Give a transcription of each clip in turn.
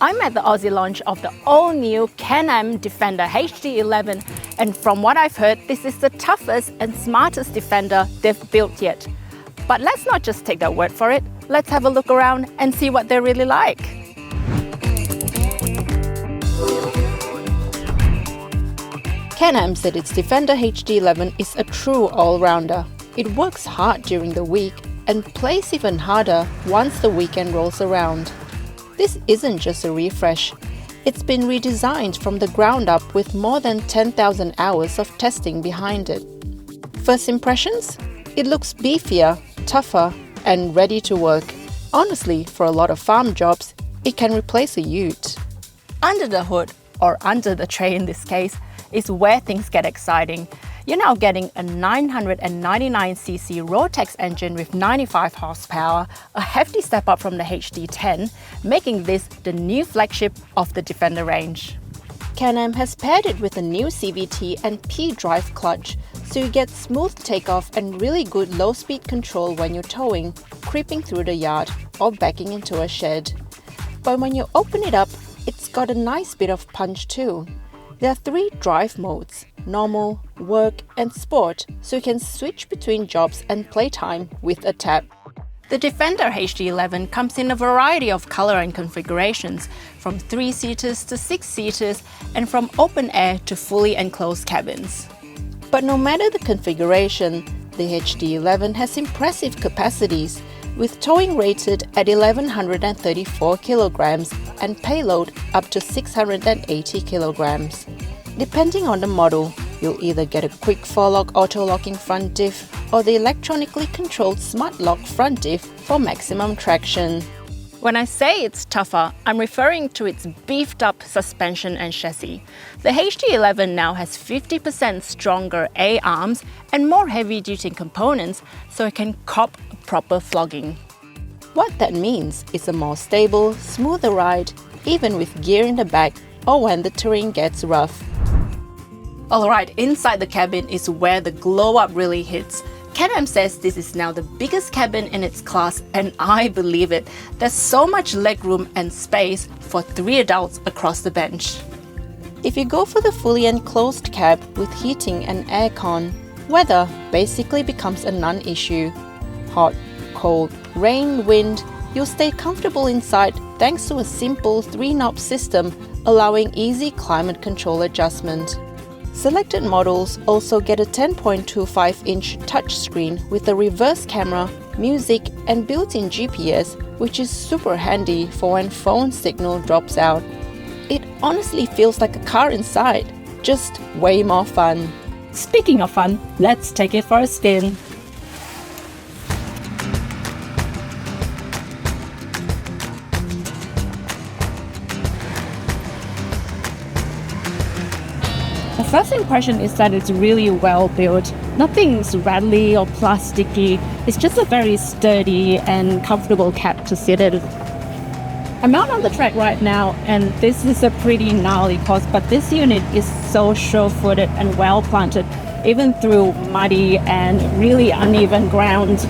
I'm at the Aussie launch of the all-new Can-Am Defender HD11, and from what I've heard, this is the toughest and smartest Defender they've built yet. But let's not just take their word for it, let's have a look around and see what they're really like. Can-Am said its Defender HD11 is a true all-rounder. It works hard during the week and plays even harder once the weekend rolls around. This isn't just a refresh. It's been redesigned from the ground up with more than 10,000 hours of testing behind it. First impressions? It looks beefier, tougher, and ready to work. Honestly, for a lot of farm jobs, it can replace a ute. Under the hood, or under the tray in this case, is where things get exciting. You're now getting a 999cc Rotax engine with 95 horsepower, a hefty step up from the HD10, making this the new flagship of the Defender range. Can-Am has paired it with a new CVT and P-drive clutch, so you get smooth takeoff and really good low-speed control when you're towing, creeping through the yard, or backing into a shed. But when you open it up, it's got a nice bit of punch too. There are 3 drive modes: normal, work, and sport, so you can switch between jobs and playtime with a tap. The Defender HD11 comes in a variety of color and configurations, from 3-seaters to 6-seaters, and from open air to fully enclosed cabins. But no matter the configuration, the HD11 has impressive capacities, with towing rated at 1,134 kilograms and payload up to 680 kilograms. Depending on the model, you'll either get a quick 4-lock auto-locking front diff or the electronically controlled smart lock front diff for maximum traction. When I say it's tougher, I'm referring to its beefed up suspension and chassis. The HD11 now has 50% stronger A-arms and more heavy-duty components, so it can cop a proper flogging. What that means is a more stable, smoother ride, even with gear in the back or when the terrain gets rough. Alright, inside the cabin is where the glow-up really hits. Can-Am says this is now the biggest cabin in its class, and I believe it. There's so much legroom and space for 3 adults across the bench. If you go for the fully enclosed cab with heating and aircon, weather basically becomes a non-issue. Hot, cold, rain, wind, you'll stay comfortable inside thanks to a simple 3-knob system allowing easy climate control adjustment. Selected models also get a 10.25-inch touchscreen with a reverse camera, music, and built-in GPS, which is super handy for when phone signal drops out. It honestly feels like a car inside, just way more fun. Speaking of fun, let's take it for a spin. The first impression is that it's really well built. Nothing's rattly or plasticky. It's just a very sturdy and comfortable cab to sit in. I'm out on the track right now, and this is a pretty gnarly course, but this unit is so sure-footed and well planted, even through muddy and really uneven ground.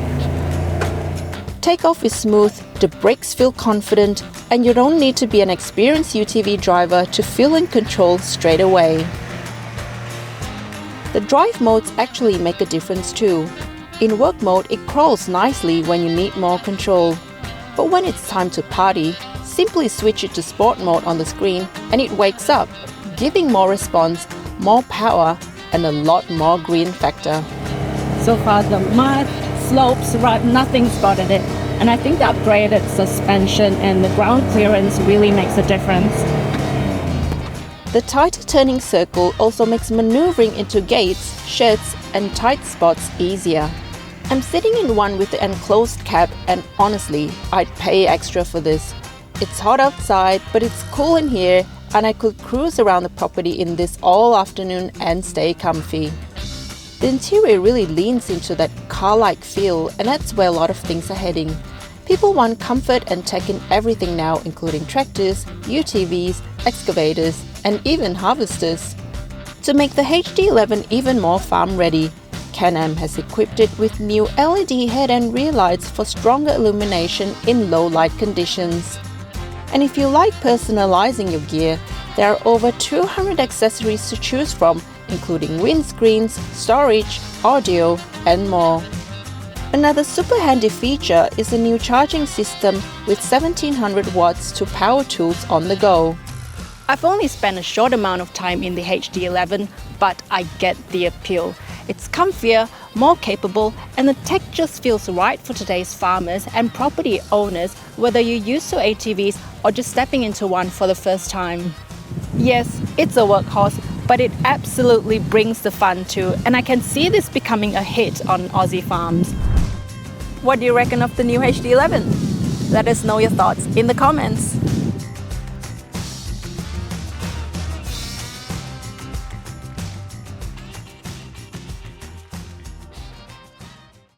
Takeoff is smooth, the brakes feel confident, and you don't need to be an experienced UTV driver to feel in control straight away. The drive modes actually make a difference too. In work mode, it crawls nicely when you need more control. But when it's time to party, simply switch it to sport mode on the screen and it wakes up, giving more response, more power, and a lot more green factor. So far the mud, slopes, rut, nothing's bothered it. And I think the upgraded suspension and the ground clearance really makes a difference. The tighter turning circle also makes maneuvering into gates, sheds, and tight spots easier. I'm sitting in one with the enclosed cab, and honestly, I'd pay extra for this. It's hot outside, but it's cool in here, and I could cruise around the property in this all afternoon and stay comfy. The interior really leans into that car-like feel, and that's where a lot of things are heading. People want comfort and tech in everything now, including tractors, UTVs, excavators, and even harvesters. To make the HD11 even more farm-ready, Can-Am has equipped it with new LED head and rear lights for stronger illumination in low light conditions. And if you like personalizing your gear, there are over 200 accessories to choose from, including windscreens, storage, audio, and more. Another super handy feature is a new charging system with 1700 watts to power tools on the go. I've only spent a short amount of time in the HD11, but I get the appeal. It's comfier, more capable, and the tech just feels right for today's farmers and property owners, whether you're used to ATVs or just stepping into one for the first time. Yes, it's a workhorse, but it absolutely brings the fun too, and I can see this becoming a hit on Aussie farms. What do you reckon of the new HD11? Let us know your thoughts in the comments.